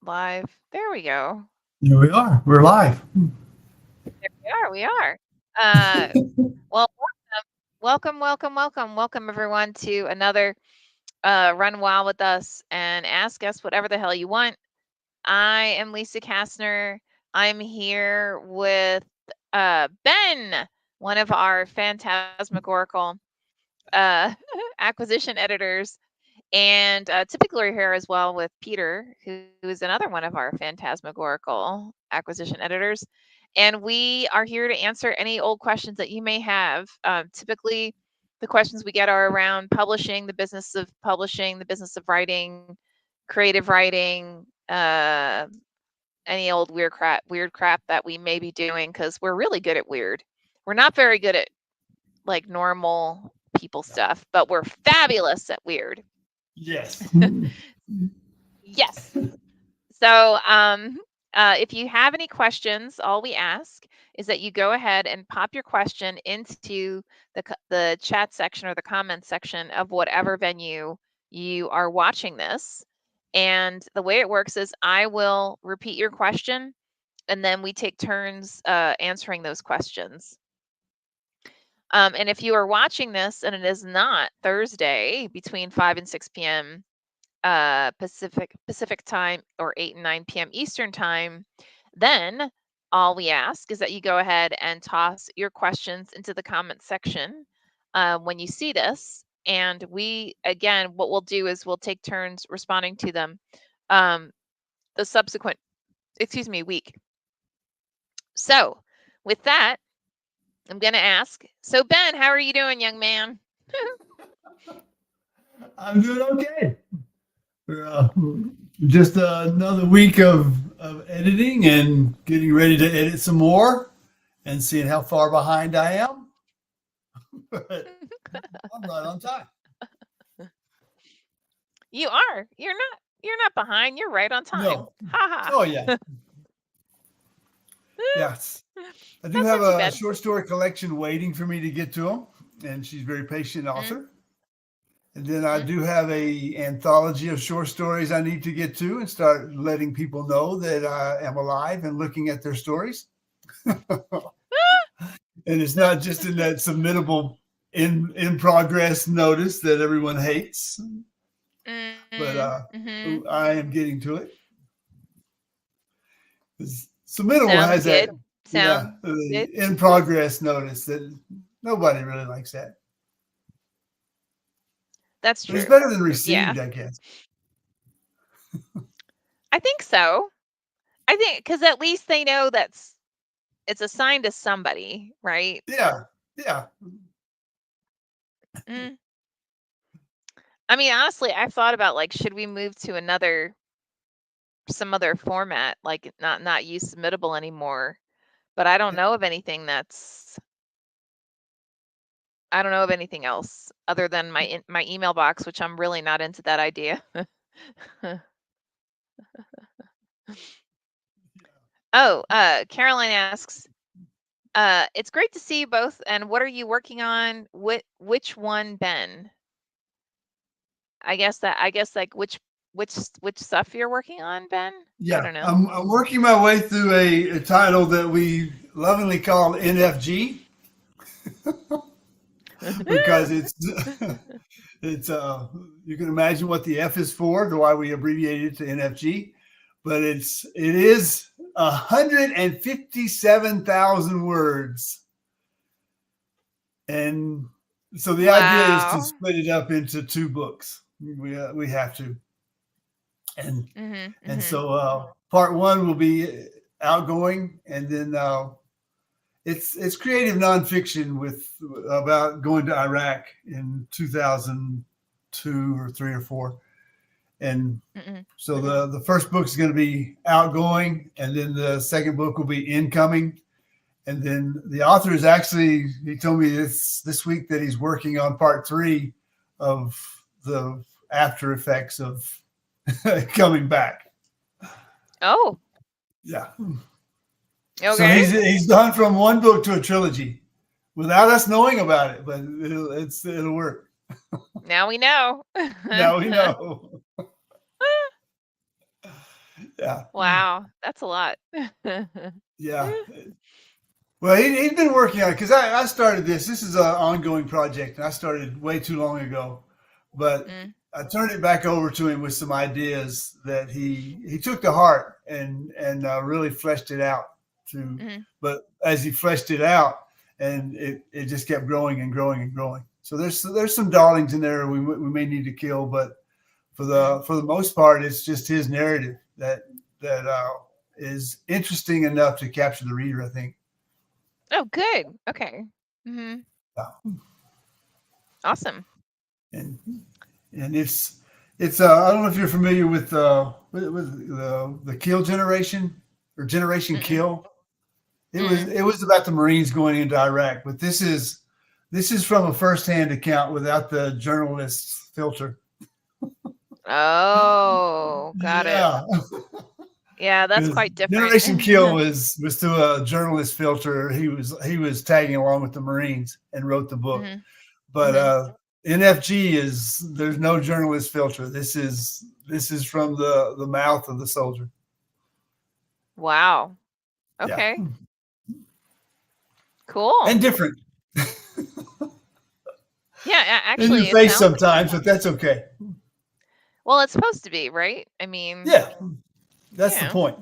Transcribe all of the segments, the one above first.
Live. There we go. Here we are. We're live. There we are. We are. Uh, well, welcome, everyone, to another Run Wild with us and ask us whatever the hell you want. I am Lisa Kastner. I'm here with Ben, one of our phantasmagorical uh, acquisition editors. And typically, we're here as well with Peter, who is another one of our phantasmagorical acquisition editors. And we are here to answer any old questions that you may have. Typically, the questions we get are around publishing, the business of publishing, the business of writing, creative writing, any old weird crap that we may be doing because we're really good at weird. We're not very good at like normal people stuff, but we're fabulous at weird. Yes. Yes. So, if you have any questions, all we ask is that you go ahead and pop your question into the chat section or the comment section of whatever venue you are watching this. And the way it works is I will repeat your question, and then we take turns answering those questions. And if you are watching this and it is not Thursday between 5 and 6 p.m. Pacific time or 8 and 9 p.m. Eastern time, then all we ask is that you go ahead and toss your questions into the comment section when you see this. And we, again, what we'll do is we'll take turns responding to them um, the subsequent, week. So, with that, I'm going to ask. So, Ben, how are you doing, young man? I'm doing okay. We're just another week of editing and getting ready to edit some more and seeing how far behind I am. But I'm right on time. You are. You're not behind. You're right on time. No. Ha Oh, yeah. ha. Yes. I do That's have not too a bad. short story collection waiting for me to get to them, and she's a very patient Mm, author. And then I mm. do have a anthology of short stories I need to get to and start letting people know that I am alive and looking at their stories. And it's not just in that submittable in progress notice that everyone hates, but Mhm. I am getting to it. 'Cause submittable Sounds has that, good. yeah, Sounds the good. in progress notice that nobody really likes that. That's But it's true. better than Yeah. received, I guess. I think so. I think cuz at least they know it's assigned to somebody, right? Yeah, yeah, Mm. I mean, honestly, I've thought about like should we move to another some other format like not use submittable anymore, but I don't know of anything else other than my email box, which I'm really not into that idea. Oh, Caroline asks, it's great to see you both. And what are you working on? Which one, Ben? I guess like which stuff you're working on, Ben? I yeah. don't know. I'm working my way through a title that we lovingly call NFG because it's you can imagine what the F is for, why we abbreviated it to NFG, but it is 157,000 words, and so the idea is to Wow. split it up into two books. We have to, and Mhm. and Mhm. so part one will be outgoing, and then it's creative nonfiction with about going to Iraq in 2002 or three or four, and Mhm. so the first book is going to be outgoing, and then the second book will be incoming, and then the author is actually he told me this week that he's working on part three of the after effects of coming back. Oh, Yeah. So okay. he's gone from one book to a trilogy without us knowing about it, but it'll work. Now we know. Now we know. Yeah, Wow, that's a lot. yeah. Well, he'd been working on it because I started this. This is an ongoing project, and I started way too long ago. But Mm, I turned it back over to him with some ideas that he took to heart and really fleshed it out. To mhm, but as he fleshed it out, and it just kept growing and growing and growing. So there's some darlings in there we may need to kill, but mm. for the most part, it's just his narrative that is interesting enough to capture the reader. I think. Oh, good. Okay. Mhm. Yeah. Awesome. and and it's I don't know if you're familiar with the Kill generation or Generation Mm-mm. Kill. Mm. It was about the Marines going into Iraq, but this is from a firsthand account without the journalist's filter. Oh, got it. Yeah, Yeah, that's because quite different. Generation Kill was through a journalist filter. He was tagging along with the Marines and wrote the book. Mhm. But Mhm. NFG is there's no journalist filter. This is from the mouth of the soldier. Wow. Yeah, Okay. Cool. and different Yeah, in your actually, it face sounds like it. sometimes, but that's okay. Well, it's supposed to be, right? I mean, Yeah, you that's the know, point.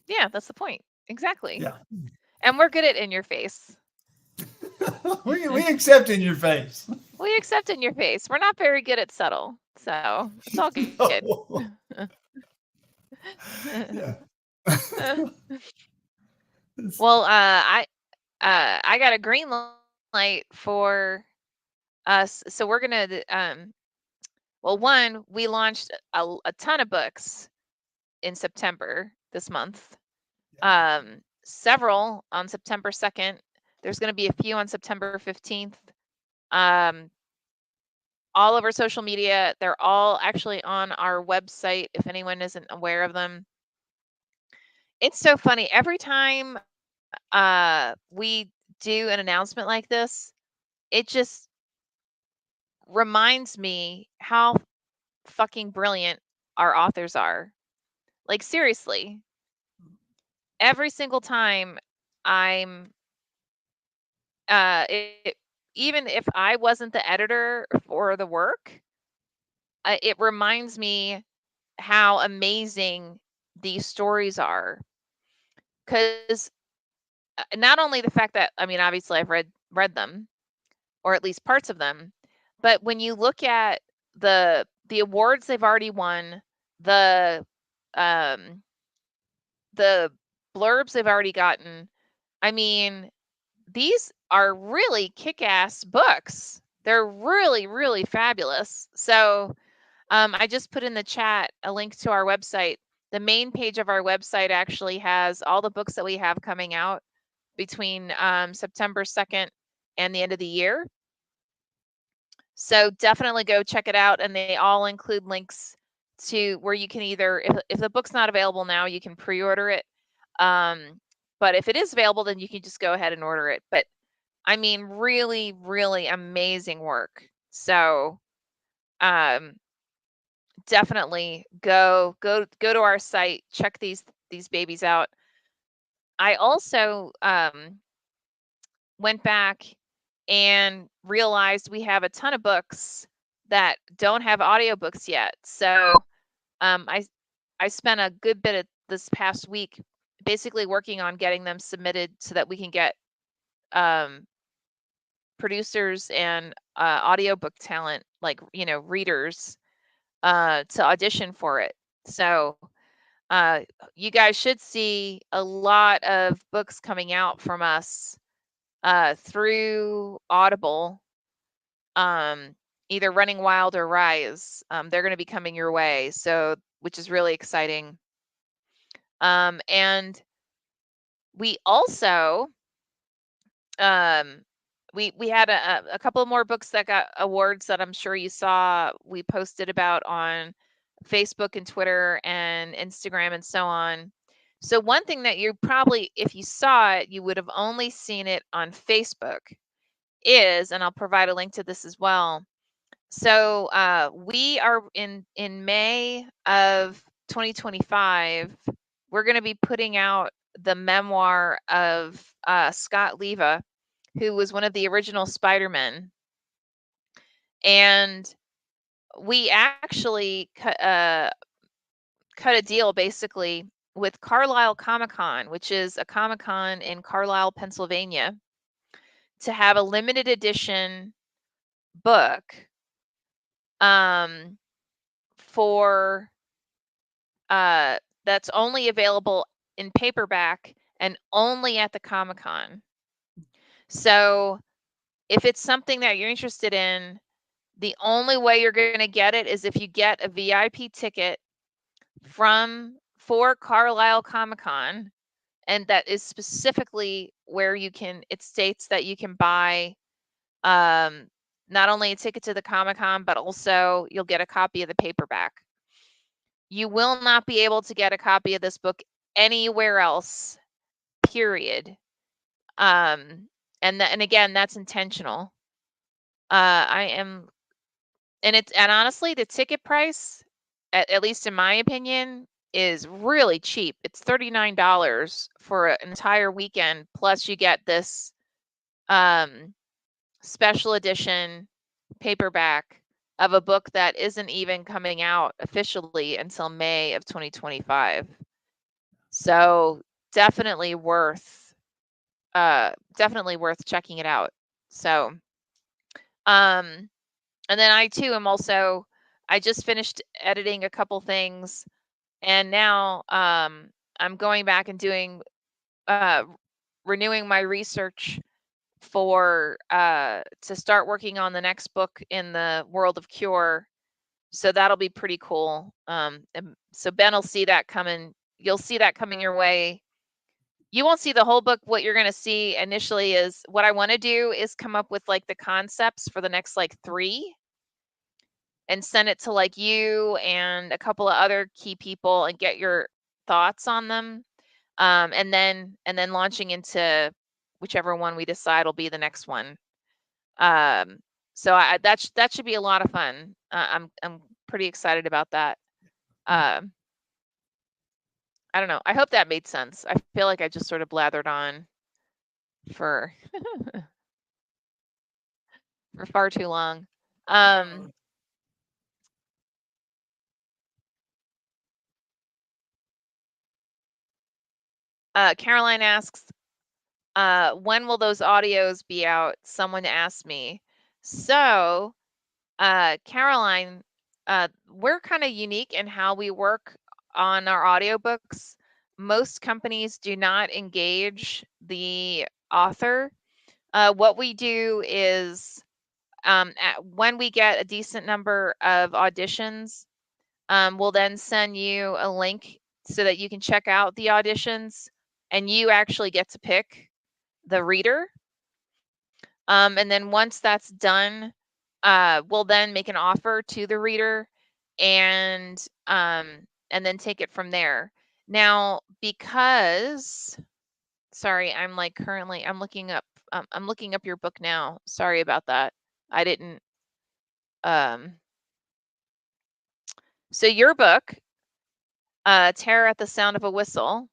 yeah, that's the point. Exactly. Yeah, And we're good at in your face. we accept in your face. We accept in your face. We're not very good at subtle. So it's all good. No. Yeah. Well, I got a green light for us. So we're gonna well, one, we launched a ton of books in September this month. Several on September 2nd. There's going to be a few on September 15th. Um, all over social media. They're all actually on our website if anyone isn't aware of them. It's so funny. Every time we do an announcement like this, it just reminds me how fucking brilliant our authors are. Like, seriously, every single time I'm even if I wasn't the editor for the work, it reminds me how amazing these stories are. Because not only the fact that, I mean, obviously I've read them, or at least parts of them, but when you look at the awards they've already won, the um the blurbs they've already gotten, I mean, these are really kick-ass books. They're really, really fabulous. So, I just put in the chat a link to our website. The main page of our website actually has all the books that we have coming out between September 2nd and the end of the year. So definitely go check it out. And they all include links to where you can either, if the book's not available now, you can pre order it. Um, but if it is available, then you can just go ahead and order it. But I mean, really, really amazing work. So um, definitely go to our site, check these babies out. I also went back and realized we have a ton of books that don't have audiobooks yet. So um, I I spent a good bit of this past week basically working on getting them submitted so that we can get um, producers and audiobook talent, like readers, to audition for it. So uh, you guys should see a lot of books coming out from us through Audible, um, either Running Wild or Rise. They're going to be coming your way, so which is really exciting. And we also um, we had a couple more books that got awards that I'm sure you saw. We posted about on Facebook and Twitter and Instagram and so on. So one thing that you probably, if you saw it, you would have only seen it on Facebook is, and I'll provide a link to this as well. So we are in May of 2025, we're going to be putting out the memoir of Scott Leva, who was one of the original Spider-Men. And we actually cut a deal basically with Carlisle Comic-Con, which is a Comic-Con in Carlisle, Pennsylvania, to have a limited edition book um, for that's only available in paperback and only at the Comic-Con. So if it's something that you're interested in, the only way you're going to get it is if you get a VIP ticket for Carlisle Comic-Con, and that is specifically where it states that you can buy not only a ticket to the Comic-Con, but also you'll get a copy of the paperback. You will not be able to get a copy of this book anywhere else, period. And again, that's intentional. And honestly, the ticket price, at least in my opinion, is really cheap. It's $39 for an entire weekend, plus you get this special edition paperback of a book that isn't even coming out officially until May of 2025. So definitely worth checking it out. So and then I too am also, I just finished editing a couple things, and now I'm going back and doing renewing my research for to start working on the next book in the world of Cure. So that'll be pretty cool. And so Ben will see that coming. You'll see that coming your way. You won't see the whole book. What you're going to see initially is what I want to do is come up with like the concepts for the next like 3 and send it to like you and a couple of other key people and get your thoughts on them. And then launching into whichever one we decide will be the next one. Um, so that should be a lot of fun. I'm pretty excited about that. Um, I don't know. I hope that made sense. I feel like I just sort of blathered on for for far too long. Um, Caroline asks, when will those audios be out? Someone asked me. So, Caroline, we're kind of unique in how we work on our audiobooks. Most companies do not engage the author. What we do is when we get a decent number of auditions, we'll then send you a link so that you can check out the auditions and you actually get to pick the reader. And then once that's done, we'll then make an offer to the reader and then take it from there. Now, because sorry, I'm looking up your book now. Sorry about that. I didn't um so your book, Terror at the Sound of a Whistle,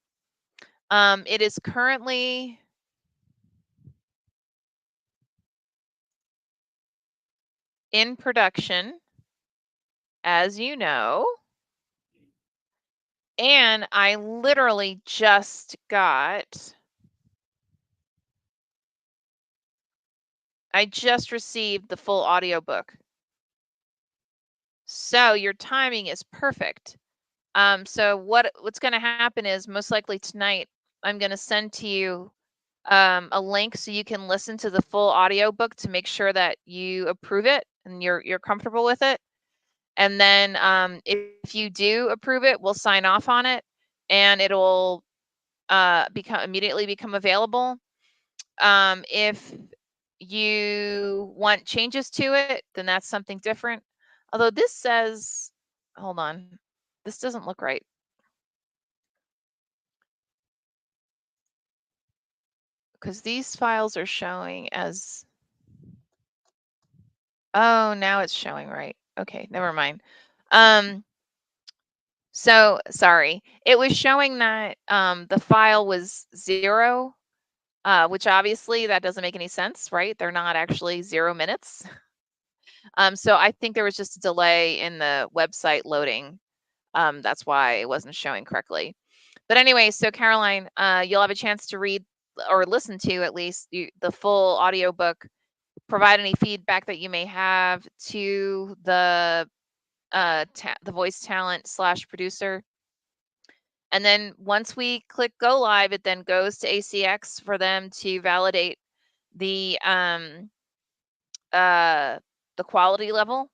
it is currently in production, as you know. And I literally just received the full audiobook. So your timing is perfect. So what's going to happen is most likely tonight, I'm going to send to you a link so you can listen to the full audiobook to make sure that you approve it and you're comfortable with it. And then if you do approve it, we'll sign off on it and it'll immediately become available. If you want changes to it, then that's something different. Although this says, hold on, this doesn't look right. Because these files are showing as, oh, now it's showing right. Okay, never mind. So sorry, it was showing that the file was 0, which obviously that doesn't make any sense, right? They're not actually 0 minutes. So I think there was just a delay in the website loading. That's why it wasn't showing correctly. But anyway, so Caroline, you'll have a chance to read or listen to at least the full audiobook. Provide any feedback that you may have to the voice talent slash producer. And then once we click go live, it then goes to ACX for them to validate the uh, the quality level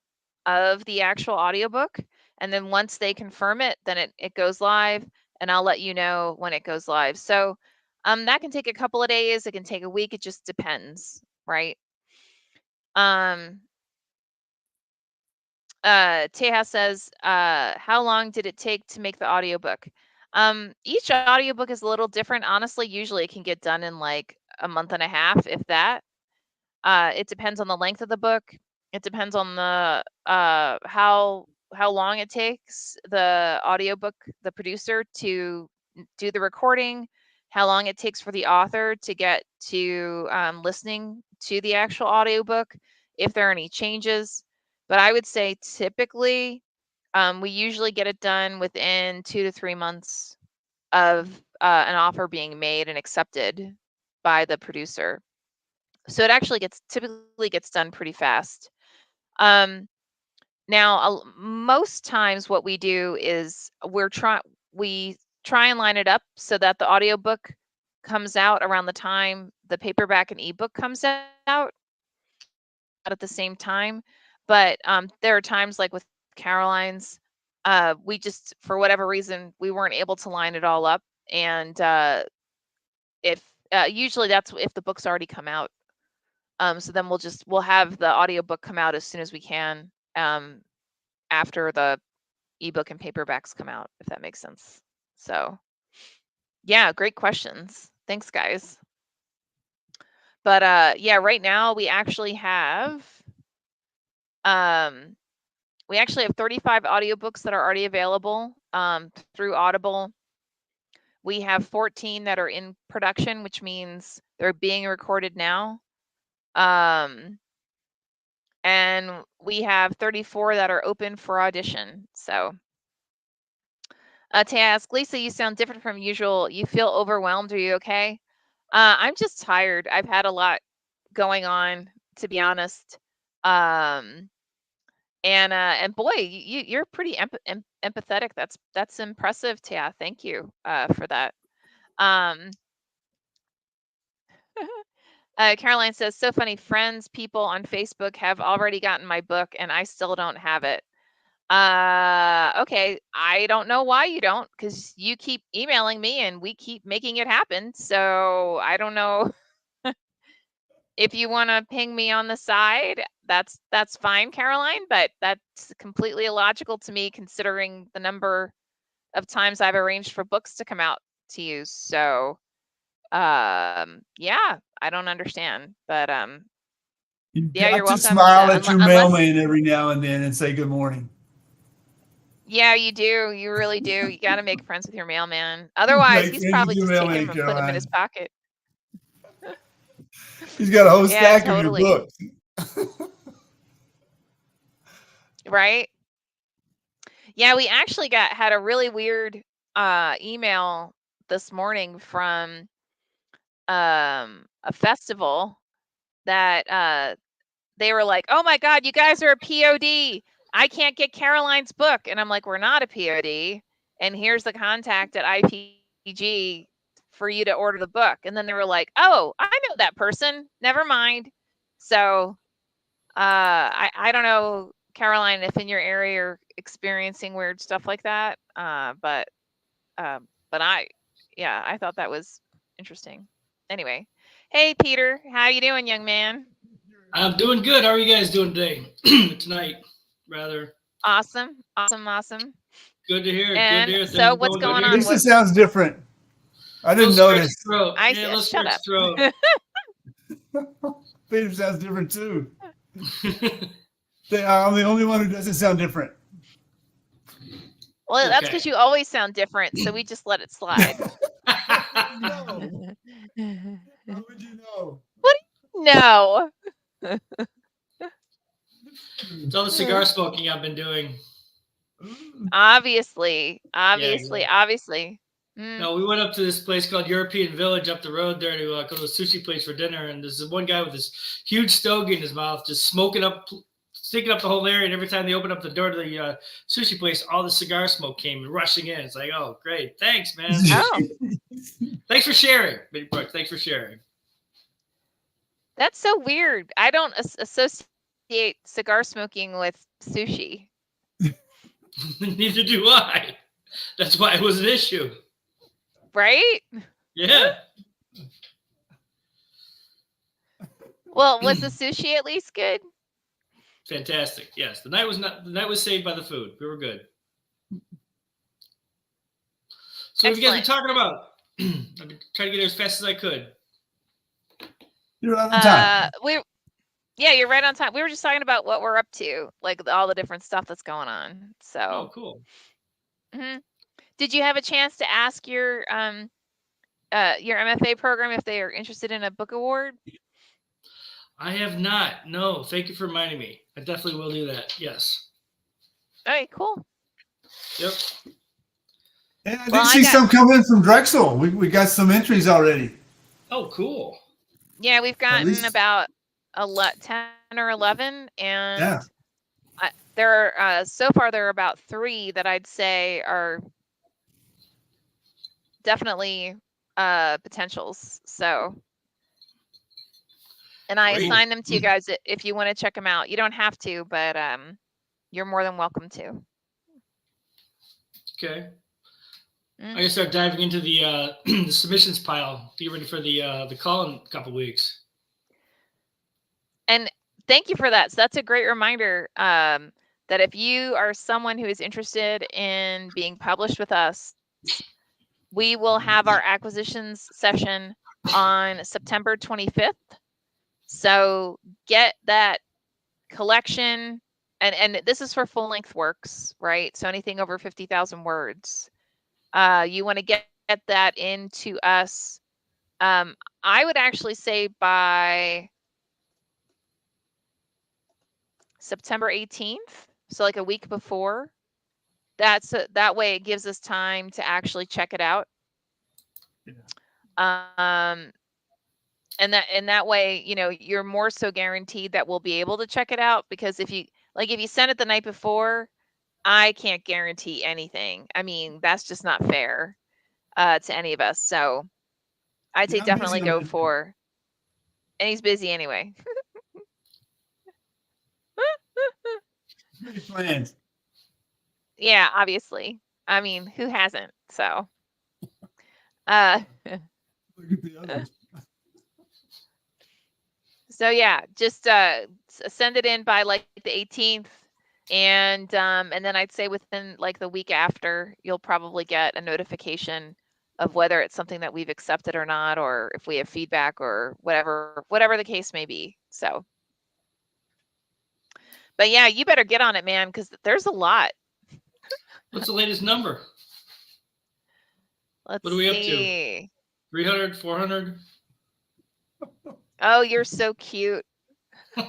of the actual audiobook. And then once they confirm it, then it goes live, and I'll let you know when it goes live. So that can take a couple of days. It can take a week. It just depends, right? Um, Teja says, how long did it take to make the audiobook? Each audiobook is a little different. Honestly, usually it can get done in like a month and a half, if that. It depends on the length of the book. It depends on the how long it takes the audiobook, the producer to do the recording, how long it takes for the author to get to listening to the actual audiobook, if there are any changes. But I would say typically we usually get it done within 2 to 3 months of an offer being made and accepted by the producer. So it actually gets typically gets done pretty fast. Um, Now, most times what we do is we try and line it up so that the audiobook comes out around the time the paperback and ebook comes out at the same time. But there are times like with Caroline's, we just for whatever reason we weren't able to line it all up, and if usually that's if the book's already come out. So then we'll have the audiobook come out as soon as we can, after the ebook and paperbacks come out, if that makes sense. So yeah, great questions. Thanks, guys. But yeah, right now um we actually have 35 audiobooks that are already available through Audible. We have 14 that are in production, which means they're being recorded now. Um, and we have 34 that are open for audition. So, to ask Lisa, you sound different from usual. You feel overwhelmed. Are you okay? I'm just tired. I've had a lot going on, to be honest. Um, and boy, you're pretty empathetic. That's impressive, Tia. Thank you for that. Um, Caroline says, so funny. Friends, people on Facebook have already gotten my book, and I still don't have it. Okay. I don't know why you don't, because you keep emailing me and we keep making it happen. So I don't know if you want to ping me on the side. That's fine, Caroline, but that's completely illogical to me considering the number of times I've arranged for books to come out to you. So yeah, I don't understand. But You've yeah, you're got to welcome to smile at your unless mailman every now and then and say good morning. yeah, you do. You really do. You got to make friends with your mailman. Otherwise, Make he's friends with probably your just taking mailman, him and putting him in his Caroline. pocket. He's got a whole Yeah, stack of your totally. books. Right? Yeah, we actually had a really weird email this morning from a festival that they were like, "Oh my god, you guys are a POD. I can't get Caroline's book." And I'm like, "We're not a POD. And here's the contact at IPG for you to order the book." And then they were like, "Oh, I know that person. Never mind." So, I don't know, Caroline, if in your area you're experiencing weird stuff like that. But yeah, I thought that was interesting. Anyway, hey Peter, how you doing, young man? I'm doing good. How are you guys doing today? Tonight, rather. Awesome, awesome, awesome. Good to hear. Good to And hear. Things so are what's going good going here. on? Lisa What sounds different. I A little didn't scratchy notice. throat. I Yeah, a little shut scratchy up. throat. Peter sounds different too. I'm the only one who doesn't sound different. Well, that's Okay. because you always sound different, so we just let it slide. No. How would you know? What do you know? It's all the cigar smoking I've been doing. Obviously, Yeah, exactly. obviously. Mm. No, we went up to this place called European Village up the road there to go to a sushi place for dinner, and there's one guy with this huge stogie in his mouth, just smoking up the whole area. And every time they opened up the door to the sushi place, all the cigar smoke came rushing in. It's like, oh, great, thanks, man. Oh, Thanks for sharing, Big Brooks. Thanks for sharing. that's so weird. I don't associate cigar smoking with sushi. Neither do I. That's why it was an issue. Right? Yeah. Well, was the sushi at least good? Fantastic. Yes, the night was saved by the food. We were good. So what have you guys been talking about? I've been trying to get there as fast as I could. You're right on time. You're right on time. We were just talking about what we're up to, like all the different stuff that's going on. So, Oh, cool. Mm-hmm. Did you have a chance to ask your MFA program if they are interested in a book award? I have not. No, thank you for reminding me. I definitely will do that. Yes. All right, cool. Yep. And I did see some come in from Drexel. We got some entries already. Oh, cool. Yeah, we've gotten about 10 or 11, and there are so far there are about 3 that I'd say are definitely potentials. So, and I assign them to you guys if you want to check them out. You don't have to, but you're more than welcome to. Okay. I'm gonna start diving into the the submissions pile to get ready for the call in a couple weeks. And thank you for that. So that's a great reminder that if you are someone who is interested in being published with us, we will have our acquisitions session on September 25th. So get that collection, and this is for full-length works, right? So anything over 50,000 words. You want to get that into us. I would actually say by September 18th, so like a week before. That way it gives us time to actually check it out. Yeah. And that way, you're more so guaranteed that we'll be able to check it out, because if you send it the night before, I can't guarantee anything. I mean, that's just not fair to any of us. So I'd say definitely go for, and he's busy anyway. Many plans. Yeah, obviously. I mean, who hasn't? So look at the others. So yeah, just send it in by like the 18th, and then I'd say within like the week after, you'll probably get a notification of whether it's something that we've accepted or not, or if we have feedback or whatever the case may be. So, but yeah, you better get on it, man, because there's a lot. What's the latest number? What are we up to? 300, 400? Oh, you're so cute. Oh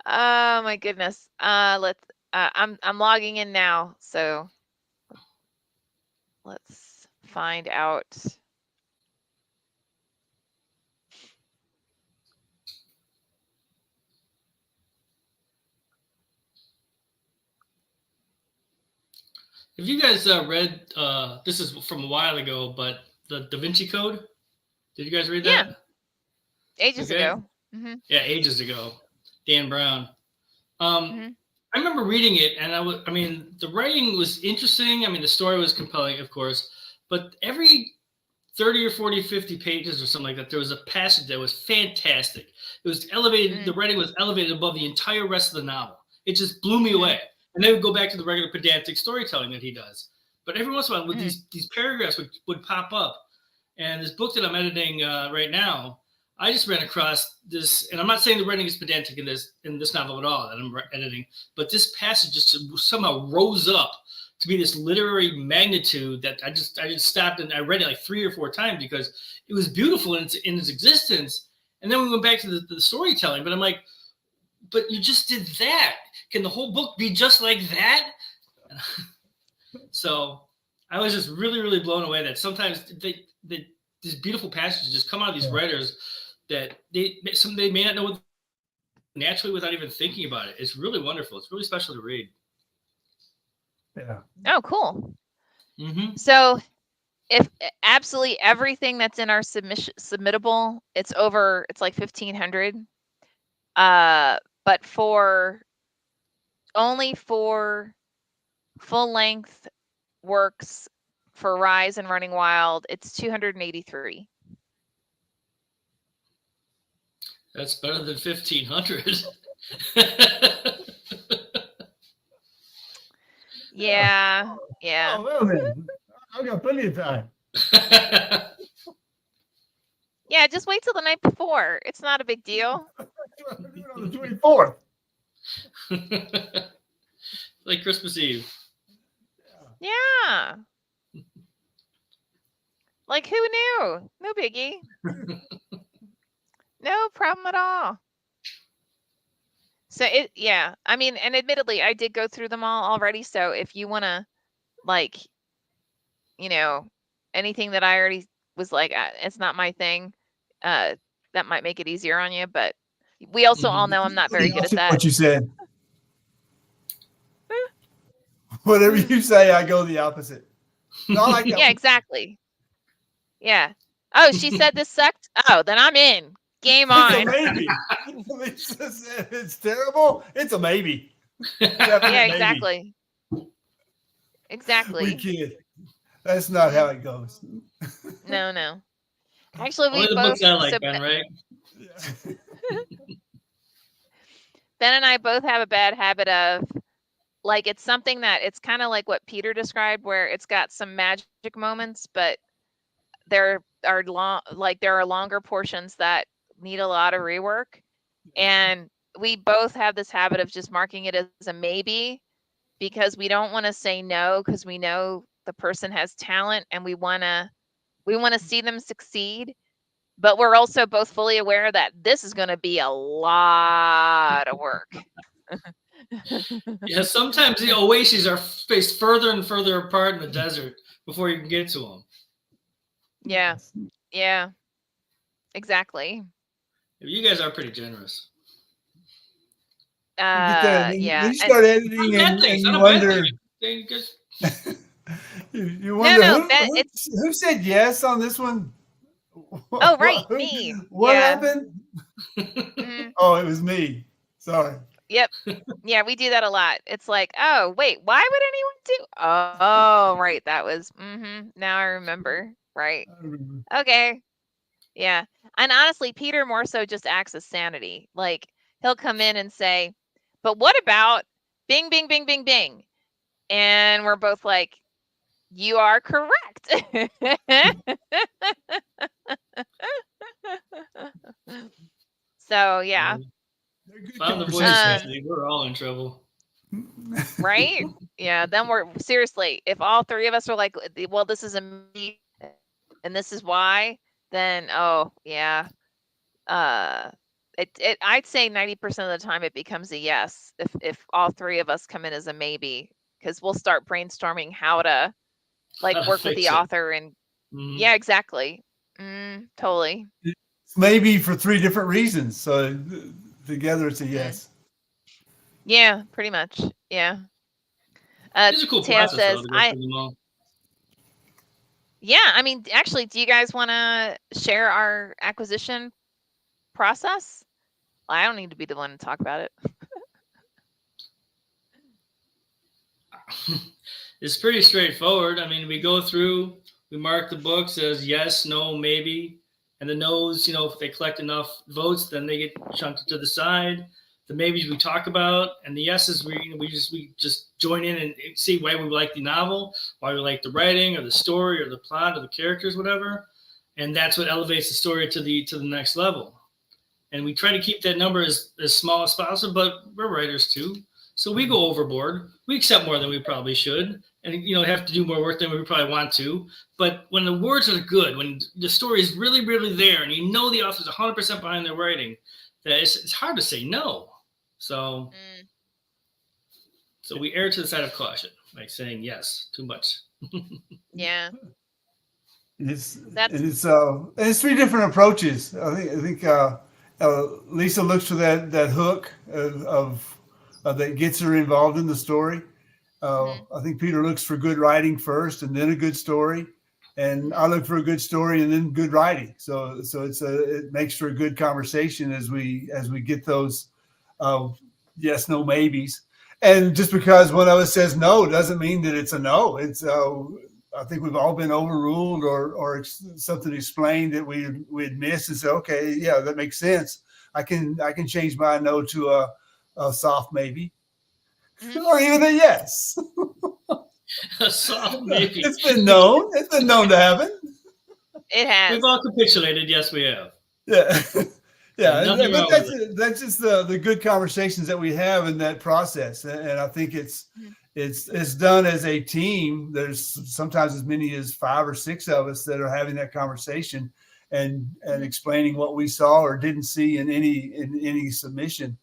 my goodness. I'm logging in now, so let's find out. Have you guys read, this is from a while ago, but the Da Vinci Code? Did you guys read that? Yeah. Ages ago. Mm-hmm. Yeah, ages ago. Dan Brown. I remember reading it, and I mean, the writing was interesting. I mean, the story was compelling, of course, but every 30 or 40, 50 pages or something like that, there was a passage that was fantastic. It was elevated. The writing was elevated above the entire rest of the novel. It just blew me away. And they would go back to the regular pedantic storytelling that he does. But every once in a while, these paragraphs would pop up. And this book that I'm editing right now, I just ran across this, and I'm not saying the writing is pedantic in this novel at all that I'm editing, but this passage just somehow rose up to be this literary magnitude that I just stopped and I read it like 3 or 4 times because it was beautiful in its existence. And then we went back to the storytelling, but I'm like, but you just did that. Can the whole book be just like that? So I was just really, really blown away that sometimes these beautiful passages just come out of these writers that they may not know naturally without even thinking about it. It's really wonderful. It's really special to read. Yeah. Oh, cool. Mm-hmm. So if absolutely everything that's in our submittable, it's like 1,500. But only for full length works for Rise and Running Wild, it's 283. That's better than 1,500. Yeah. Yeah. Oh, well then, I've got plenty of time. Yeah, just wait till the night before. It's not a big deal. On the 24th. Like Christmas Eve. Yeah. Like, who knew? No biggie. No problem at all. So yeah. I mean, and admittedly, I did go through them all already. So if you want to, like, anything that I already was like, it's not my thing, that might make it easier on you. But we also all know I'm not very good at that. What you said. Whatever you say, I go the opposite. No, yeah, exactly. Yeah. Oh, she said this sucked. Oh, then I'm in. Game on. It's a maybe. It's terrible. It's a maybe. Yeah, exactly. Exactly. We kid. That's not how it goes. No. Actually, we Only the both. books I like, Ben, right? Ben and I both have a bad habit of, like, it's something that it's kind of like what Peter described, where it's got some magic moments, but there are longer portions that need a lot of rework, and we both have this habit of just marking it as a maybe because we don't want to say no because we know the person has talent and we want to see them succeed, but we're also both fully aware that this is going to be a lot of work. Yeah, sometimes the oases are spaced further and further apart in the desert before you can get to them. Yeah, exactly. You guys are pretty generous. Yeah. You start editing and you wonder. You wonder who said yes on this one. Oh, right, me. What happened? Oh, it was me. Sorry. Yep. Yeah, we do that a lot. It's like, oh, wait, why would anyone do? Oh, right, that was. Now I remember. Right. Okay. Yeah. And honestly, Peter more so just acts as sanity. Like, he'll come in and say, but what about bing, bing, bing, bing, bing? And we're both like, you are correct. So, yeah. Found the voice, we're all in trouble. Right? Yeah. Then we're seriously, if all three of us are like, well, this is a me and this is why, then, oh, yeah. I'd say 90% of the time it becomes a yes if all three of us come in as a maybe, because we'll start brainstorming how to work with the author and yeah, exactly. Totally. Maybe for 3 different reasons. So together it's a yes. Yeah, pretty much. Yeah. It's a cool process, says, yeah, I mean, actually, do you guys want to share our acquisition process? Well, I don't need to be the one to talk about it. It's pretty straightforward. I mean, we go through, we mark the books as yes, no, maybe. And the no's, if they collect enough votes, then they get chunked to the side. The maybes we talk about, and the yeses we just join in and see why we like the novel, why we like the writing or the story or the plot or the characters, whatever. and that's what elevates the story to the next level. And we try to keep that number as small as possible, but we're writers too, so we go overboard. We accept more than we probably should, and have to do more work than we probably want to. But when the words are good, when the story is really really there, and the author's 100% behind their writing, that it's hard to say no. So we err to the side of caution by saying yes too much. Yeah. It's That's it's three different approaches. I think Lisa looks for that hook that gets her involved in the story. I think Peter looks for good writing first, and then a good story, and I look for a good story and then good writing. So it makes for a good conversation as we get those yes, no, maybes. And just because one of us says no doesn't mean that it's a no. It's I think we've all been overruled or something explained that we'd missed and say, okay, yeah, that makes sense. I can change my no to a soft maybe, or even a yes. A soft maybe. It's been known. It's been known to happen. It has. We've all capitulated. Yes, we have. Yeah. Yeah, nothing but wrong with it. that's just the good conversations that we have in that process, and I think it's done as a team. There's sometimes as many as 5 or 6 of us that are having that conversation and explaining what we saw or didn't see in any submission,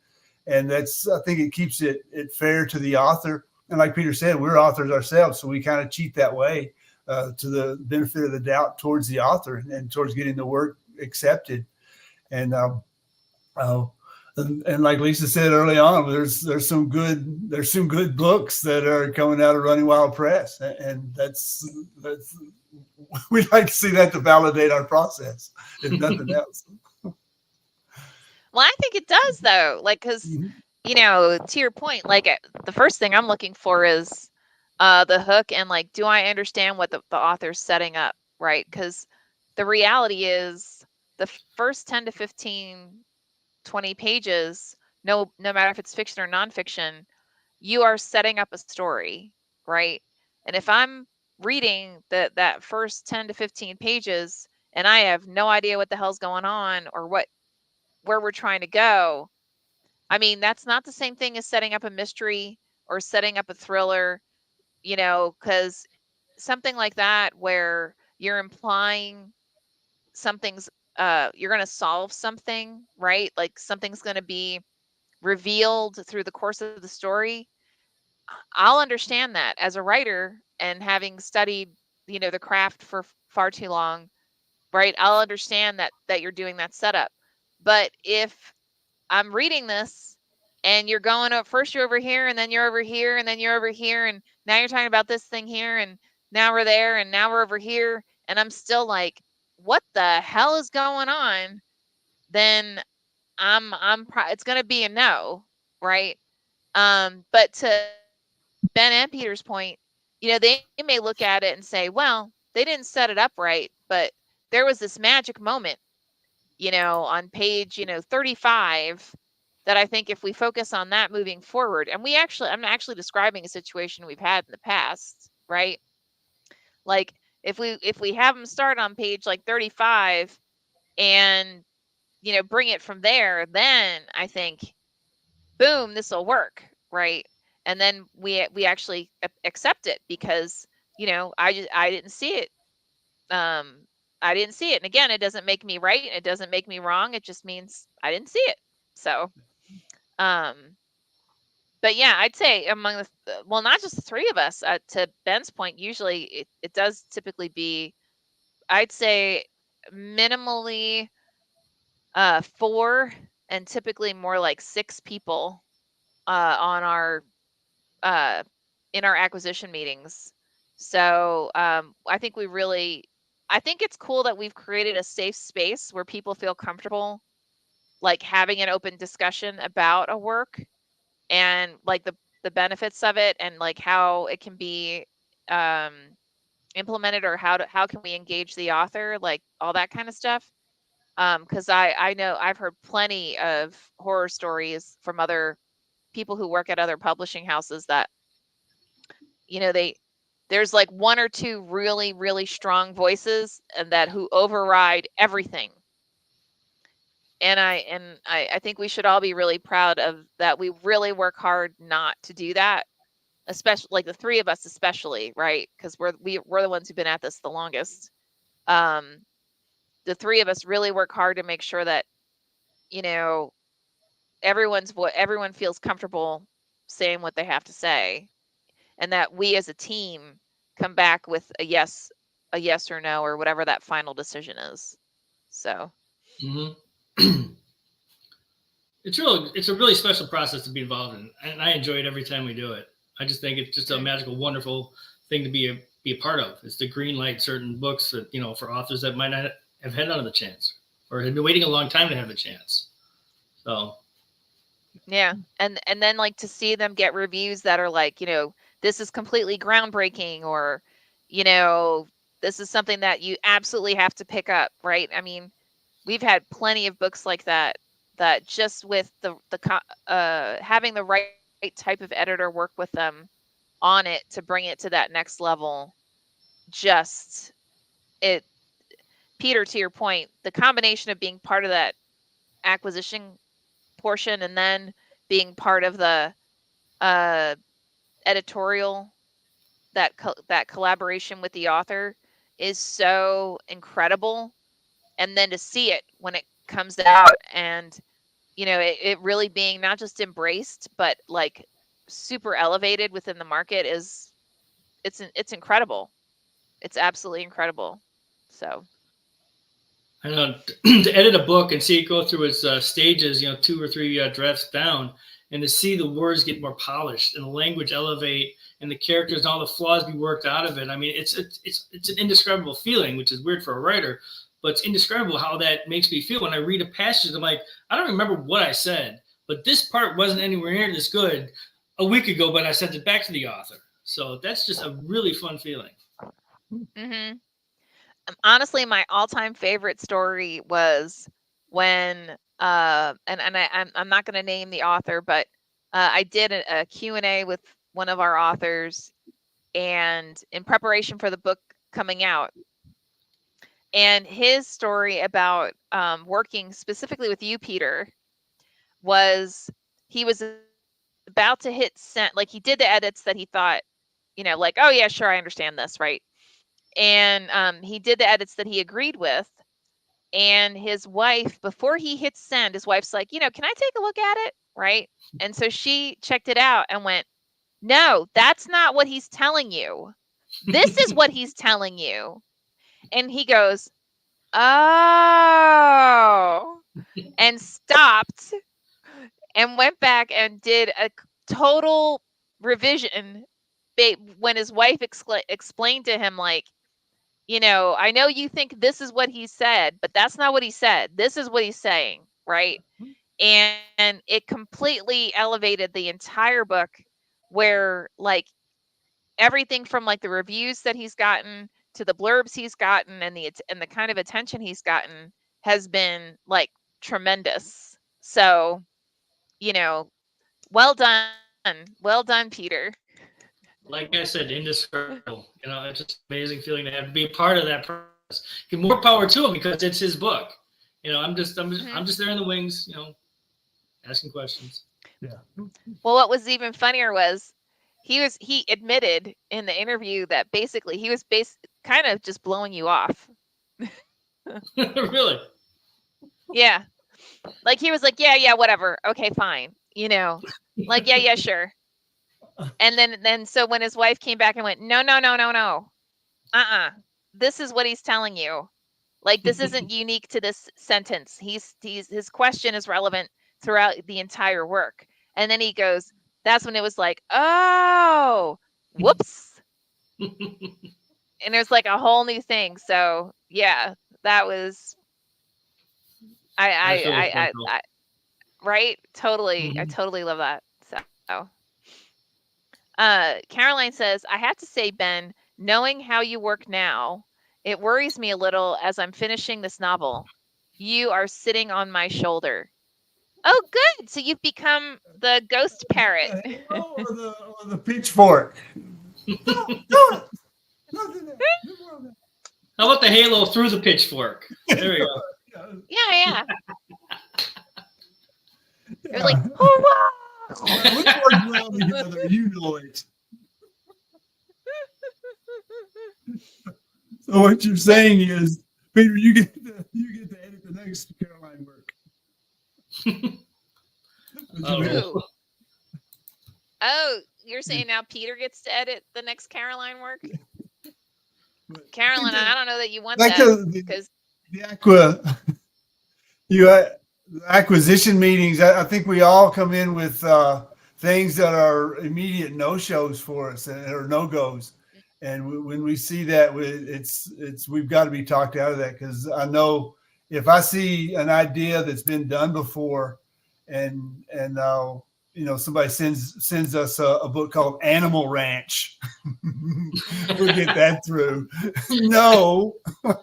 and that's, I think it keeps it fair to the author. And like Peter said, we're authors ourselves, so we kind of cheat that way to the benefit of the doubt towards the author and towards getting the work accepted. And and like Lisa said early on, there's some good books that are coming out of Running Wild Press, and that's we'd like to see that to validate our process, if nothing else. Well, I think it does though, like because to your point, like the first thing I'm looking for is the hook, and like, do I understand what the author's setting up, right? Because the reality is the first 10 to 15 20 pages, no matter if it's fiction or nonfiction, you are setting up a story, right? And if I'm reading that first 10 to 15 pages and I have no idea what the hell's going on or where we're trying to go, I mean, that's not the same thing as setting up a mystery or setting up a thriller, because something like that where you're implying something's you're going to solve something, right? Like something's going to be revealed through the course of the story. I'll understand that as a writer, and having studied, the craft for far too long, right? I'll understand that you're doing that setup. But if I'm reading this and you're going up first, you're over here, and then you're over here, and then you're over here, and now you're talking about this thing here, and now we're there, and now we're over here, and I'm still like, what the hell is going on? Then it's going to be a no, right? But to Ben and Peter's point, they may look at it and say, well, they didn't set it up right, but there was this magic moment, on page, 35, that I think if we focus on that moving forward, and I'm actually describing a situation we've had in the past, right? Like if we have them start on page like 35 and, bring it from there, then I think, boom, this will work, right? And then we actually accept it because, I didn't see it. I didn't see it. And again, it doesn't make me right. It doesn't make me wrong. It just means I didn't see it. So, but yeah, I'd say among well, not just the three of us, to Ben's point, usually it does typically be, I'd say minimally 4 and typically more like 6 people on our in our acquisition meetings. So I think I think it's cool that we've created a safe space where people feel comfortable, like having an open discussion about a work and like the benefits of it, and like how it can be um, implemented, or how can we engage the author, like all that kind of stuff. Because I know I've heard plenty of horror stories from other people who work at other publishing houses that, they there's like one or two really, really strong voices and that who override everything. And I think we should all be really proud of that. We really work hard not to do that, especially like the three of us, especially, right? Because we're the ones who've been at this the longest. Um, the three of us really work hard to make sure that, you know, everyone feels comfortable saying what they have to say, and that we as a team come back with a yes or no or whatever that final decision is. So Mm-hmm. It's a really special process to be involved in, and I enjoy it every time we do it. I just think it's just a magical, wonderful thing to be a part of. It's to green light certain books that, for authors that might not have had another chance or had been waiting a long time to have the chance. So yeah, and then like to see them get reviews that are like, this is completely groundbreaking, or, you know, this is something that you absolutely have to pick up, right? I mean, we've had plenty of books like that, that just with having the right type of editor work with them on it to bring it to that next level, just it Peter, to your point, the combination of being part of that acquisition portion and then being part of the uh editorial, that collaboration with the author is so incredible. And then to see it when it comes out, and it really being not just embraced but like super elevated within the market, it's incredible. It's absolutely incredible. So I know to edit a book and see it go through its stages, 2 or 3 drafts down, and to see the words get more polished and the language elevate and the characters and all the flaws be worked out of it. I mean, it's an indescribable feeling, which is weird for a writer, but it's indescribable how that makes me feel when I read a passage. I'm like, I don't remember what I said, but this part wasn't anywhere near this good a week ago, but I sent it back to the author. So that's just a really fun feeling. mhm. Honestly, my all-time favorite story was when I'm not going to name the author, but I did a Q&A with one of our authors, and in preparation for the book coming out, and his story about working specifically with you, Peter, was he was about to hit send. Like, he did the edits that he thought, like, oh yeah, sure, I understand this, right? And he did the edits that he agreed with. And his wife, before he hit send, his wife's like, can I take a look at it? Right. And so she checked it out and went, no, that's not what he's telling you. This is what he's telling you. And he goes, oh, and stopped and went back and did a total revision when his wife explained to him, like, I know you think this is what he said, but that's not what he said. This is what he's saying, right? And it completely elevated the entire book, where like everything from like the reviews that he's gotten to the blurbs he's gotten and the kind of attention he's gotten has been like tremendous. So, you know, well done. Well done, Peter. Like I said, indescribable. It's just an amazing feeling to have to be a part of that process. Give more power to him because it's his book. I'm just there in the wings, asking questions. Yeah. Well, what was even funnier was he admitted in the interview that basically he was kind of just blowing you off. Really? Yeah. Like he was like, yeah, whatever. Okay, fine. Like, yeah, sure. And then so when his wife came back and went, no. This is what he's telling you. Like, this isn't unique to this sentence. His question is relevant throughout the entire work. And then he goes, that's when it was like, oh, whoops. And there's like a whole new thing. So yeah, that was I right? Totally. I totally love that. So Caroline says, I have to say, Ben, knowing how you work now, it worries me a little as I'm finishing this novel. You are sitting on my shoulder. Oh, good. So you've become the ghost parrot. Or the pitchfork. How about the halo through the pitchfork? There we go. Yeah. It was like, Yeah. hurrah! We work well together. You know it. So what you're saying is, Peter, you get to edit the next Caroline work. Oh. Oh, you're saying now Peter gets to edit the next Caroline work? Carolyn, I don't know that you want Like that because the acquisition meetings. I think we all come in with things that are immediate no shows for us or no goes, and when we see that, we've got to be talked out of that, because I know if I see an idea that's been done before, and somebody sends us a book called Animal Ranch, we'll get that through. No,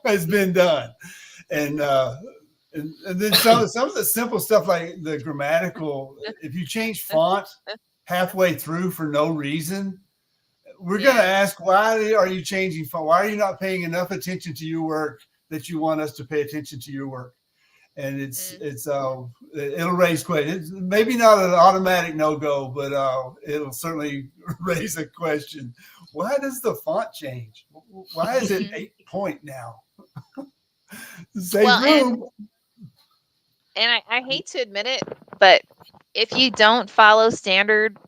has been done, and then some of the simple stuff like the grammatical. If you change font halfway through for no reason, we're going to ask, why are you changing font? Why are you not paying enough attention to your work that you want us to pay attention to your work? And it'll raise questions. Maybe not an automatic no-go, but it'll certainly raise a question. Why does the font change? Why is it 8-point now? Same room. And I hate to admit it, but if you don't follow standard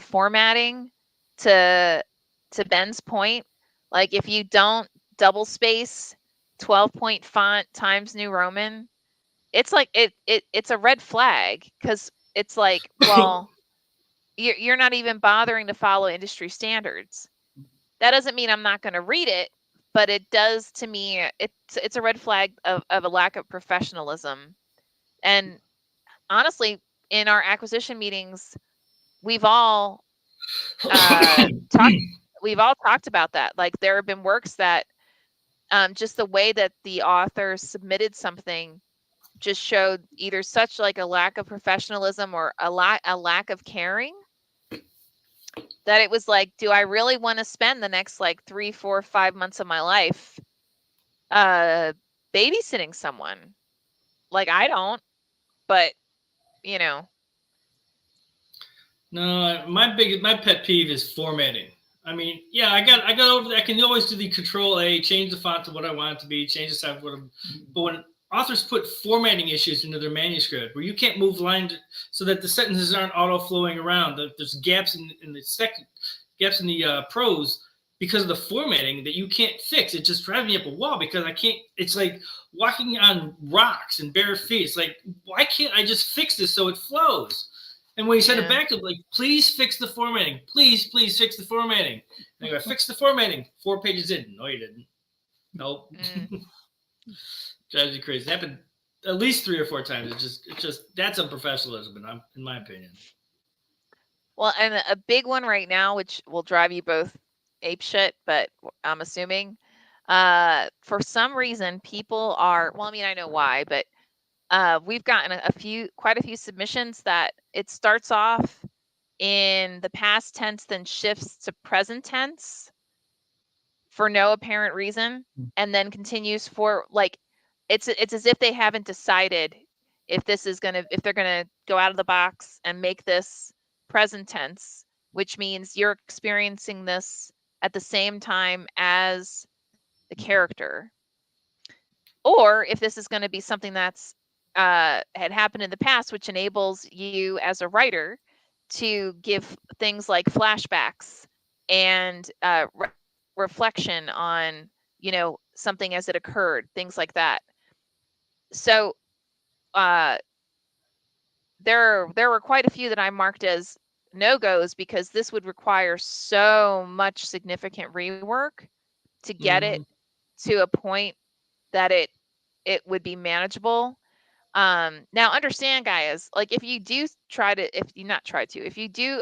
formatting, to Ben's point, like if you don't double space 12-point font Times New Roman, it's like it's a red flag, because it's like, well, you're not even bothering to follow industry standards. That doesn't mean I'm not going to read it, but it does, to me, it's a red flag of a lack of professionalism. And honestly, in our acquisition meetings, we've all talked about that. Like, there have been works that just the way that the author submitted something just showed either such like a lack of professionalism or a lack of caring, that it was like, do I really want to spend the next like 3, 4, 5 months of my life babysitting someone? Like, I don't, but you know. No, my pet peeve is formatting. I mean, yeah, I got over. I can always do the Control A, change the font to what I want it to be, change the size. But when authors put formatting issues into their manuscript, where you can't move lines so that the sentences aren't auto flowing around, there's gaps in the second, gaps in the prose because of the formatting that you can't fix. It just drives me up a wall, because I can't. It's like walking on rocks and bare feet. It's like, why can't I just fix this so it flows? And when you send it back to them, like, please fix the formatting. Please fix the formatting. And I go, fix the formatting. 4 pages in. No, you didn't. Nope. Drives you crazy. It happened at least 3 or 4 times. It's just that's unprofessionalism, in my opinion. Well, and a big one right now, which will drive you both apeshit, but I'm assuming, for some reason, people are. Well, I mean, I know why, but we've gotten quite a few submissions that it starts off in the past tense, then shifts to present tense for no apparent reason, and then continues for like, it's as if they haven't decided if they're gonna go out of the box and make this present tense, which means you're experiencing this at the same time as the character, or if this is going to be something that's had happened in the past, which enables you as a writer to give things like flashbacks and reflection on something as it occurred, things like that. So there were quite a few that I marked as no-goes, because this would require so much significant rework to get it to a point that it would be manageable. Now understand, guys, like if you do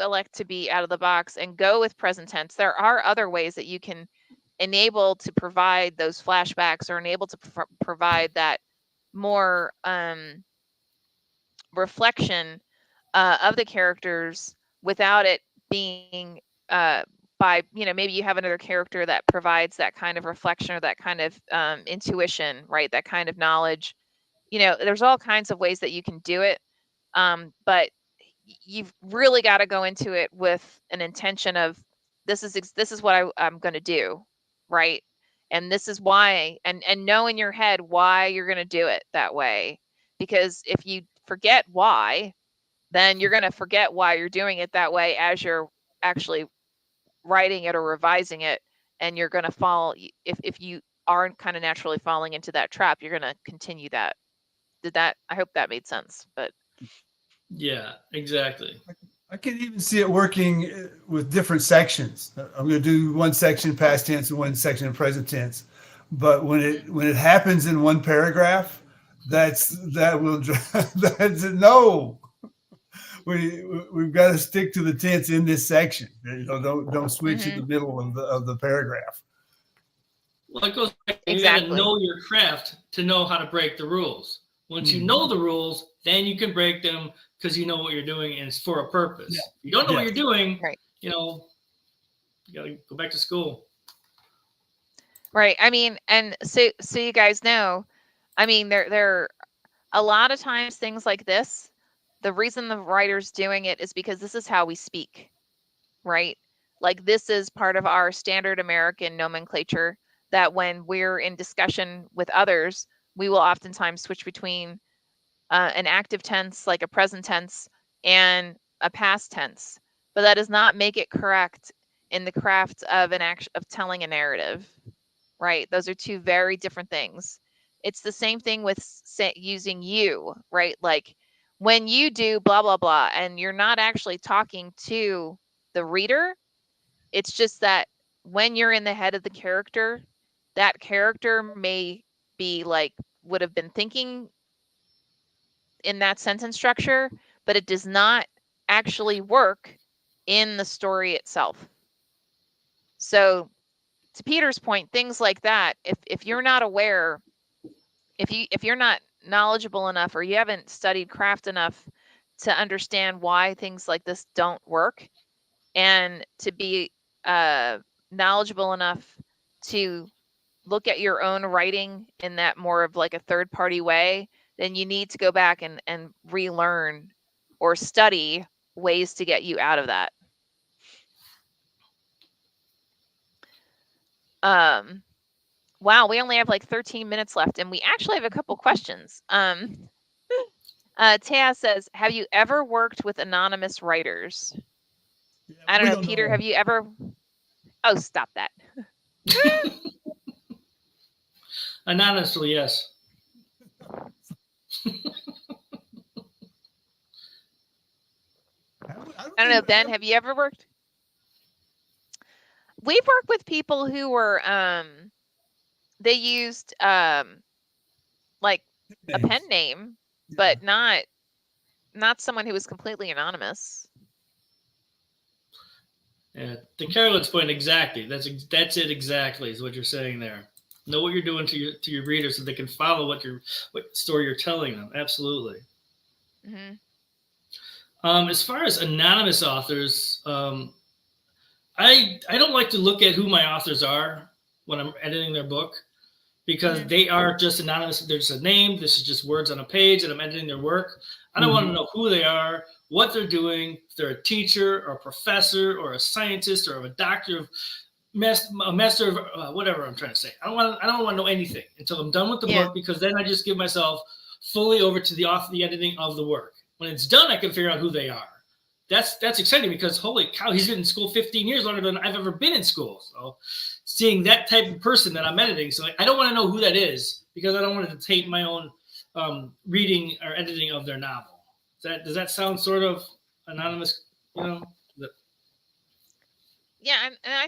elect to be out of the box and go with present tense, there are other ways that you can enable to provide those flashbacks, or enable to provide that more reflection of the characters without it being by, maybe you have another character that provides that kind of reflection or that kind of intuition, right? That kind of knowledge. There's all kinds of ways that you can do it. But you've really got to go into it with an intention of this is what I'm going to do, right? And this is why, and know in your head why you're going to do it that way. Because if you forget why, then you're going to forget why you're doing it that way as you're actually writing it or revising it, and you're going to fall. If you aren't kind of naturally falling into that trap, you're going to continue that. I hope that made sense. But yeah, exactly. I can even see it working with different sections. I'm going to do one section past tense and one section in present tense, but when it happens in one paragraph, that's no. We've got to stick to the tense in this section. Don't switch in the middle of the paragraph. Well, it goes back. You exactly. got to know your craft to know how to break the rules. Once you know the rules, then you can break them because you know what you're doing and it's for a purpose. Yeah. If you don't know what you're doing, right. You got to go back to school. Right. I mean, and so you guys know, I mean, there a lot of times things like this, the reason the writer's doing it is because this is how we speak, right? Like this is part of our standard American nomenclature that when we're in discussion with others, we will oftentimes switch between an active tense, like a present tense, and a past tense. But that does not make it correct in the craft of of telling a narrative, right? Those are two very different things. It's the same thing with using you, right? Like when you do blah, blah, blah, and you're not actually talking to the reader, it's just that when you're in the head of the character, that character may be like, would have been thinking in that sentence structure, but it does not actually work in the story itself. So to Peter's point, things like that, if you're not aware, if you're not knowledgeable enough or you haven't studied craft enough to understand why things like this don't work, and to be knowledgeable enough to look at your own writing in that more of like a third party way, then you need to go back and relearn or study ways to get you out of that. Wow, we only have like 13 minutes left, and we actually have a couple questions. Taya says, have you ever worked with anonymous writers? Yeah, I don't know, Peter, have you ever? Oh, stop that. Anonymously, yes. I don't know, Ben, have you ever worked? We've worked with people who were they used like a pen name, but not someone who was completely anonymous. Yeah, to Carolyn's point, exactly. That's it. Exactly is what you're saying there. Know what you're doing to your readers so they can follow what story you're telling them. Absolutely. Mm-hmm. As far as anonymous authors, I don't like to look at who my authors are when I'm editing their book because they are just anonymous. There's a name. This is just words on a page, and I'm editing their work. I don't want to know who they are, what they're doing, if they're a teacher or a professor or a scientist or a doctor of a master of whatever I'm trying to say. I don't want to know anything until I'm done with the book, because then I just give myself fully over to the editing of the work. When it's done, I can figure out who they are. That's exciting because holy cow, he's been in school 15 years longer than I've ever been in school. So seeing that type of person that I'm editing, so I don't want to know who that is because I don't want to taint my own reading or editing of their novel. Does that sound sort of anonymous? Yeah, and I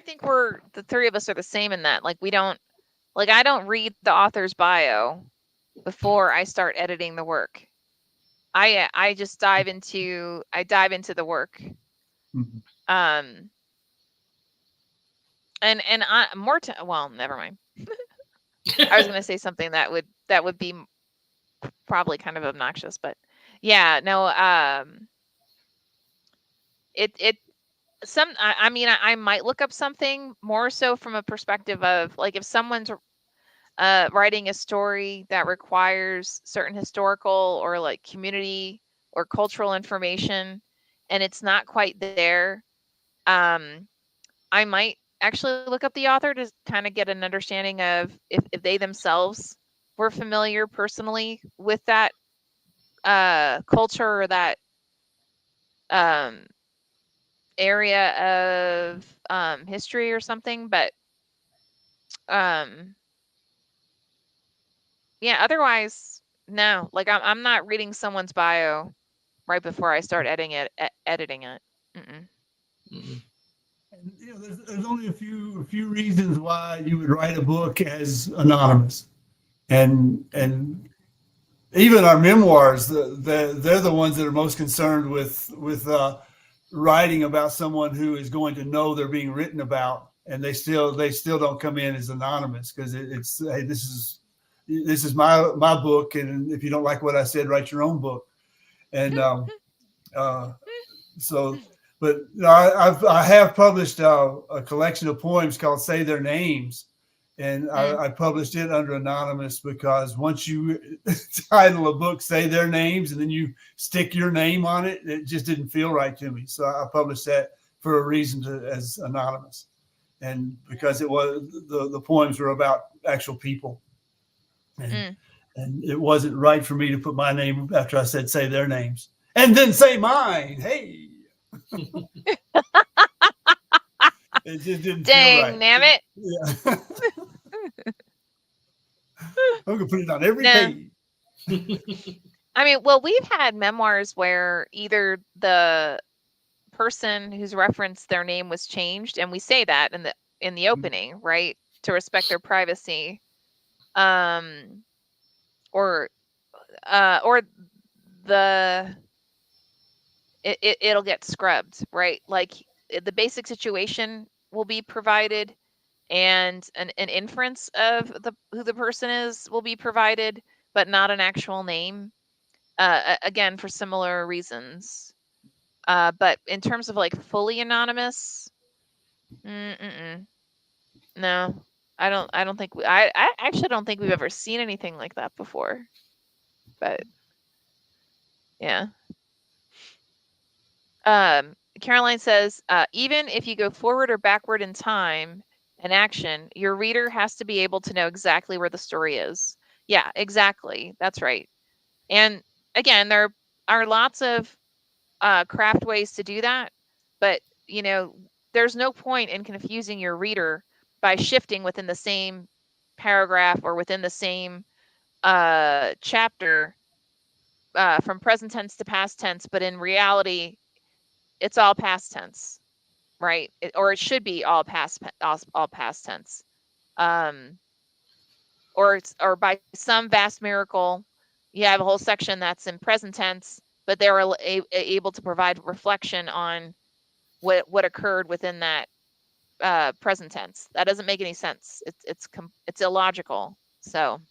think we're the three of us are the same in that. Like I don't read the author's bio before I start editing the work. I just dive into the work. Mm-hmm. And well, never mind. I was going to say something that would be probably kind of obnoxious, but yeah, no. I mean, I might look up something more so from a perspective of like if someone's writing a story that requires certain historical or like community or cultural information and it's not quite there, um, I might actually look up the author to kind of get an understanding of if they themselves were familiar personally with that culture or that um, area of history or something. But um, yeah, otherwise, no. Like I'm not reading someone's bio right before I start editing it. Mm-mm. Mm-mm. And, there's only a few reasons why you would write a book as anonymous, and even our memoirs, they're the ones that are most concerned with writing about someone who is going to know they're being written about, and they still don't come in as anonymous because it's hey, this is my book, and if you don't like what I said, write your own book. And uh, so, but I have published a collection of poems called "Say Their Names," and Mm, I published it under anonymous because once you title a book "Say Their Names" and then you stick your name on it, it just didn't feel right to me. So I published that for a reason as anonymous, and because the poems were about actual people, and mm. and it wasn't right for me to put my name after I said "Say their names" and then say mine. Hey. It just didn't feel right. Dang, damn it. Yeah. I'm gonna put it on every No. page. I mean, well, we've had memoirs where either the person who's referenced their name was changed, and we say that in the opening, right, to respect their privacy, um, or the it'll get scrubbed, right? Like the basic situation will be provided, and an inference of the who the person is will be provided, but not an actual name. Again, for similar reasons. But in terms of like fully anonymous, mm-mm. No, I don't think I actually don't think we've ever seen anything like that before. But yeah. Caroline says, even if you go forward or backward in time and action, your reader has to be able to know exactly where the story is. Yeah, exactly. That's right. And again, there are lots of craft ways to do that, but you know, there's no point in confusing your reader by shifting within the same paragraph or within the same chapter from present tense to past tense, but in reality, it's all past tense, right? Or it should be all past tense. Um, or by some vast miracle, you have a whole section that's in present tense, but they're able to provide reflection on what occurred within that present tense. That doesn't make any sense. It's illogical. So,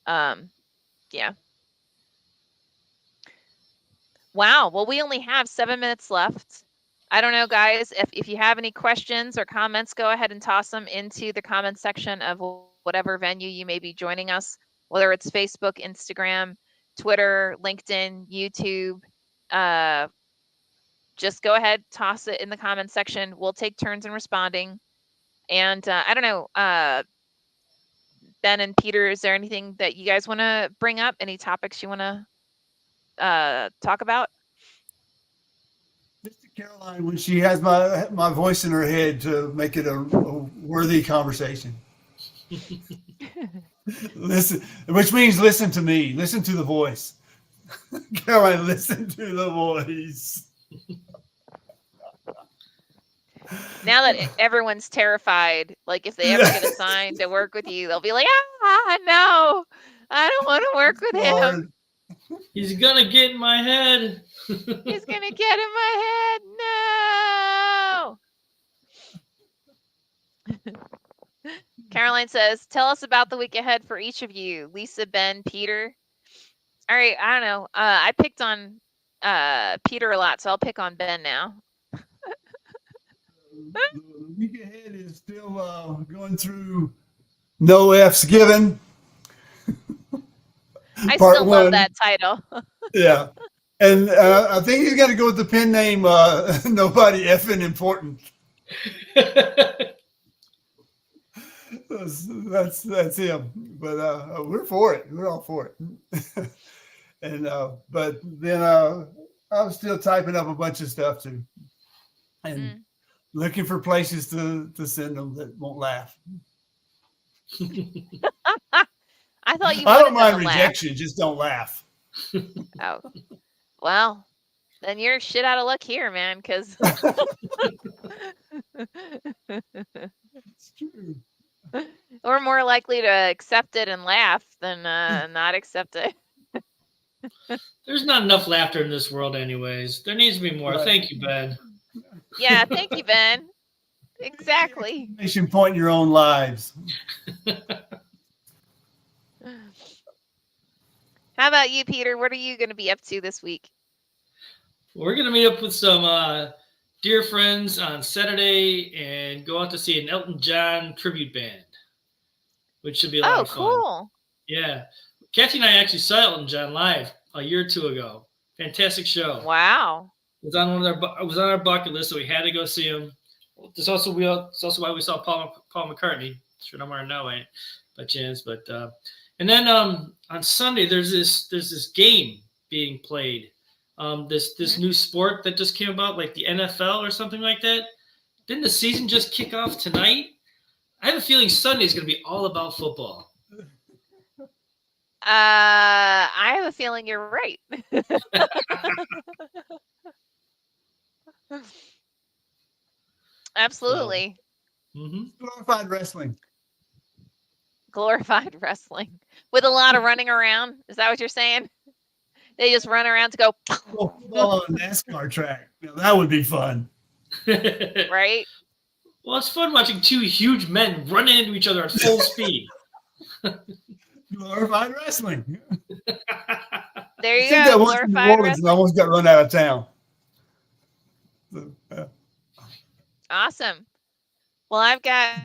um, yeah. Wow. Well, we only have 7 minutes left. I don't know, guys. If you have any questions or comments, go ahead and toss them into the comment section of whatever venue you may be joining us, whether it's Facebook, Instagram, Twitter, LinkedIn, YouTube. Uh, just go ahead, toss it in the comment section. We'll take turns in responding. And I don't know, Ben and Peter, is there anything that you guys want to bring up? Any topics you want to talk about? Just to Caroline when she has my voice in her head to make it a worthy conversation. Listen, which means listen to me, listen to the voice. Caroline, listen to the voice. Now that everyone's terrified, like if they ever get assigned to work with you, they'll be like, no, I don't want to work with him. He's gonna get in my head. He's gonna get in my head. No. Caroline says, tell us about the week ahead for each of you. Lisa, Ben, Peter. All right, I don't know. I picked on Peter a lot, so I'll pick on Ben now. the week ahead is still going through No F's Given, I part still love one. that title. Yeah. And I think he's got to go with the pen name Nobody Effing Important. That's him. But we're for it. We're all for it. And but then I'm still typing up a bunch of stuff too, and Mm. looking for places to send them that won't laugh. I thought you I don't wanted them mind to laugh. rejection, just don't laugh. Oh, well, then you're shit out of luck here, man, because It's true. we're more likely to accept it and laugh than not accept it. There's not enough laughter in this world, anyways. There needs to be more. Right. Thank you, Ben. Yeah, thank you, Ben. Make the Exactly. exclamation point in your own lives. How about you, Peter? What are you going to be up to this week? We're gonna meet up with some dear friends on Saturday and go out to see an Elton John tribute band, which should be a lot Oh, of fun. cool. Yeah, Kathy and I actually saw Elton John live a year or two ago. Fantastic show. Wow. It was on it was on our bucket list, so we had to go see him. It's also why we saw Paul McCartney. Sure, I'm wearing now, ain't by chance, but and then on Sunday there's this game being played. This Mhm. new sport that just came about, like the NFL or something like that. Didn't the season just kick off tonight? I have a feeling Sunday is going to be all about football. I have a feeling you're right. So, Absolutely. Glorified wrestling. Glorified wrestling with a lot of running around. Is that what you're saying? They just run around to go, Football on a NASCAR track. Now, that would be fun. right? well, it's fun watching two huge men run into each other at full speed. Glorified wrestling. There I you think go. that once in New Glorified Orleans and wrestling. almost got run out of town. So, Awesome. Well, I've got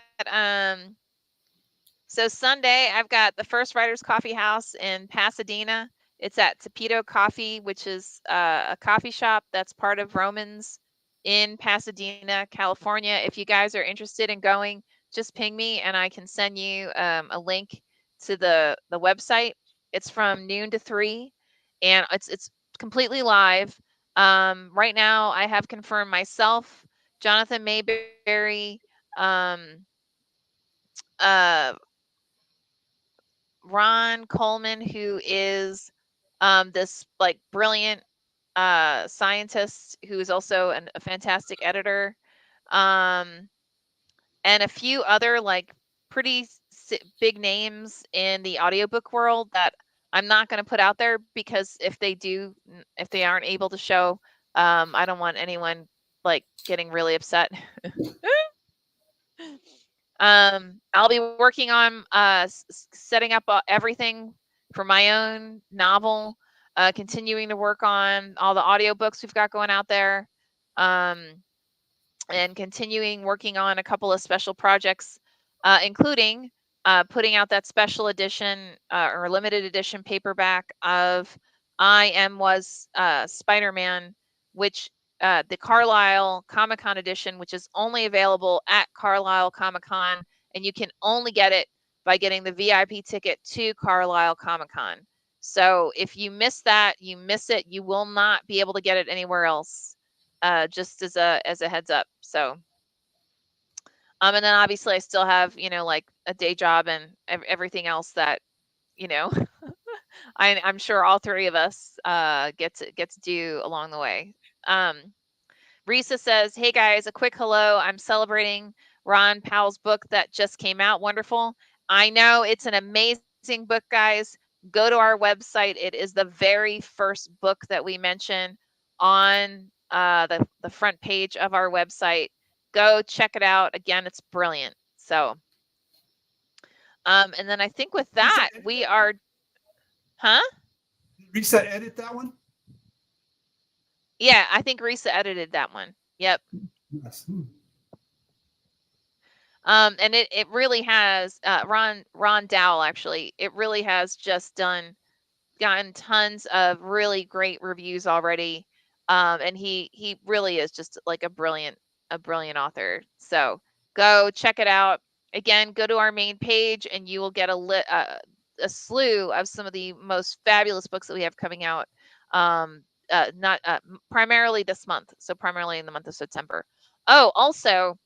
so Sunday I've got the First Writers Coffee House in Pasadena. It's at Tapito Coffee, which is a coffee shop that's part of Romans in Pasadena, California. If you guys are interested in going, just ping me and I can send you a link to the website. It's from noon to 3, and it's completely live. Right now, I have confirmed myself, Jonathan Mayberry, um, uh, Ron Coleman, who is this like brilliant scientist who is also a fantastic editor, um, and a few other like pretty big names in the audiobook world that I'm not going to put out there because if they aren't able to show, I don't want anyone like getting really upset. I'll be working on setting up everything for my own novel, continuing to work on all the audiobooks we've got going out there, um, and continuing working on a couple of special projects, including putting out that special edition or limited edition paperback of I Am Was Spider-Man, which the Carlisle Comic Con edition, which is only available at Carlisle Comic Con, and you can only get it by getting the VIP ticket to Carlisle Comic Con. So if you miss that, you miss it. You will not be able to get it anywhere else. Just as a heads up. So, and then obviously I still have like a day job and everything else that you know I'm sure all three of us get to do along the way. Um, Risa says, "Hey guys, a quick hello. I'm celebrating Ron Powell's book that just came out. Wonderful. I know it's an amazing book, guys. Go to our website. It is the very first book that we mention on the front page of our website. Go check it out. Again, it's brilliant. So, and then I think with that we are, huh? Reset edit that one? Yeah, I think Risa edited that one. Yep. Yes. And it really has, Ron Dowell, actually, it really has just gotten tons of really great reviews already. And he really is just like a brilliant author. So go check it out. Again, go to our main page and you will get a slew of some of the most fabulous books that we have coming out. Not primarily this month, so primarily in the month of September. Oh, also,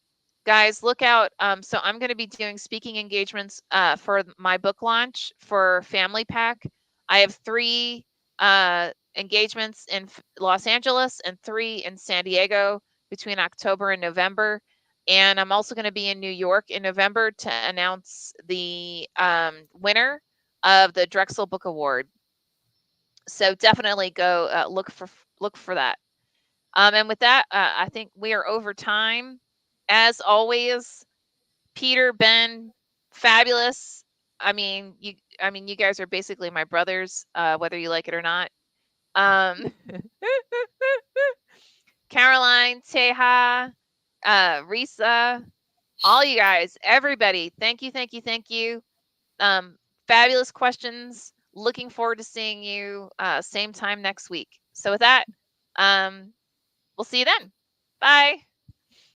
guys, look out. So I'm going to be doing speaking engagements for my book launch for Family Pack. I have 3 engagements in Los Angeles and 3 in San Diego between October and November. And I'm also going to be in New York in November to announce the winner of the Drexel Book Award. So definitely go look for that. And with that, I think we are over time. As always, Peter, Ben, fabulous. I mean, you guys are basically my brothers, whether you like it or not. Um, Caroline, Teja, Risa, all you guys, everybody, thank you, thank you, thank you. Um, Fabulous questions. Looking forward to seeing you same time next week. So with that, um, we'll see you then. Bye.